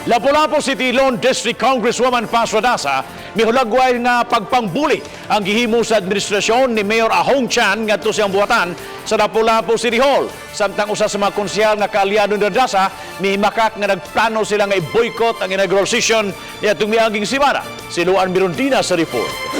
Lapu-Lapu City Lone District Congresswoman Paz Radaza mihulagway nga pagpangbuli ang gihimo sa administrasyon ni Mayor Ahong Chan ngadto siyang buhatan sa Lapu-Lapu City Hall. Samtang usa sa mga konsehal nga Kaalyado ni Radaza mihimakak nga nagplano sila nga i-boycott ang inaugural session niya tumiaging semana. Si Luan Mirondina sa report.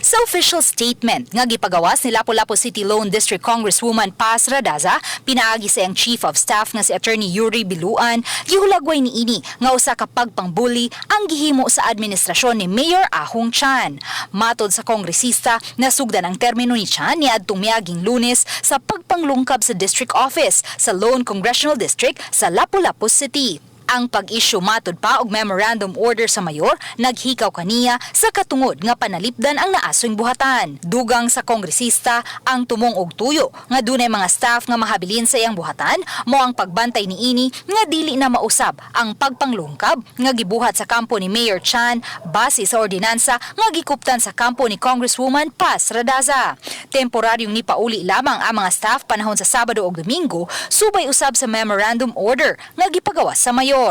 Sa official statement nga gipagawas ni Lapu-Lapu City Lone District Congresswoman Paz Radaza, pinaagi sa iyang Chief of Staff nga si Attorney Yuri Biluan, gihulagway niini nga usa ka pagpangbuli ang gihimo sa administrasyon ni Mayor Ahong Chan. Matod sa Kongresista, nasugdan ang termino ni Chan niadtong miaging Lunes sa pagpanglungkab sa district office sa Lone Congressional District sa Lapu-Lapu City. Ang pag-issue matod pa og memorandum order sa mayor naghikaw kaniya sa katungod nga panalipdan ang naasoy buhatan. Dugang sa Kongresista ang tumong og tuyo nga dunay mga staff nga mahabilin sa iyang buhatan mo ang pagbantay niini nga dili na mausab ang pagpanglungkab nga gibuhat sa kampo ni Mayor Chan base sa ordinansa nga gikuptan sa kampo ni Congresswoman Paz Radaza. Temporaryong nipauli lamang ang mga staff panahon sa Sabado ug Domingo subay usab sa memorandum order nga gipagawas sa mayor.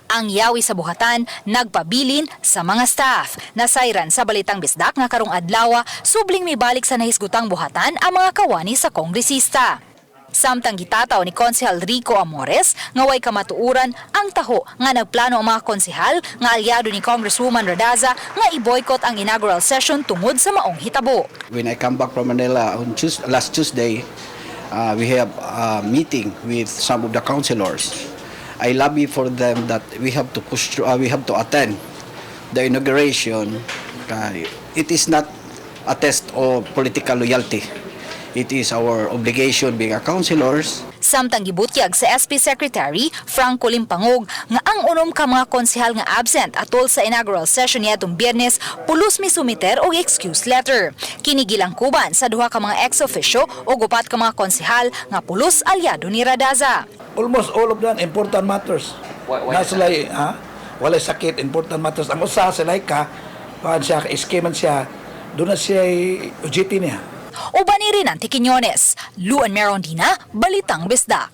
Ang yawi sa buhatan nagpabilin sa mga staff. Nasayran sa Balitang Bisdak nga karong adlaw subling mibalik sa nahisgutang buhatan ang mga kawani sa Kongresista. Samtang gitataw ni Konsehal Rico Amores nga way kamatuuran ang taho nga nagplano ang mga konsehal nga alyado ni Congresswoman Radaza nga i-boycott ang inaugural session tungod sa maong hitabo. When I come back from Manila on last Tuesday, we have a meeting with some of the councilors. I lobby for them that we have to push through, we have to attend the inauguration. It is not a test of political loyalty. It is our obligation being a councilors. Samtang gibutyag sa SP Secretary Franco Limpangog nga ang unom ka mga konsehal nga absent atol sa inaugural session niadtong Biyernes pulos mi sumiter og excuse letter. Kinigilang kuban sa duha ka mga ex-officio o upat ka mga konsehal nga pulos alyado ni Radaza. Almost all of them important matters. Na sila, walay sakit, important matters. Ang usa sila ka, siya, iskiman siya, doon na siya UGT niya. Uban ni Rinanti Quiñones, Luan Mirondina, Balitang Bisdak.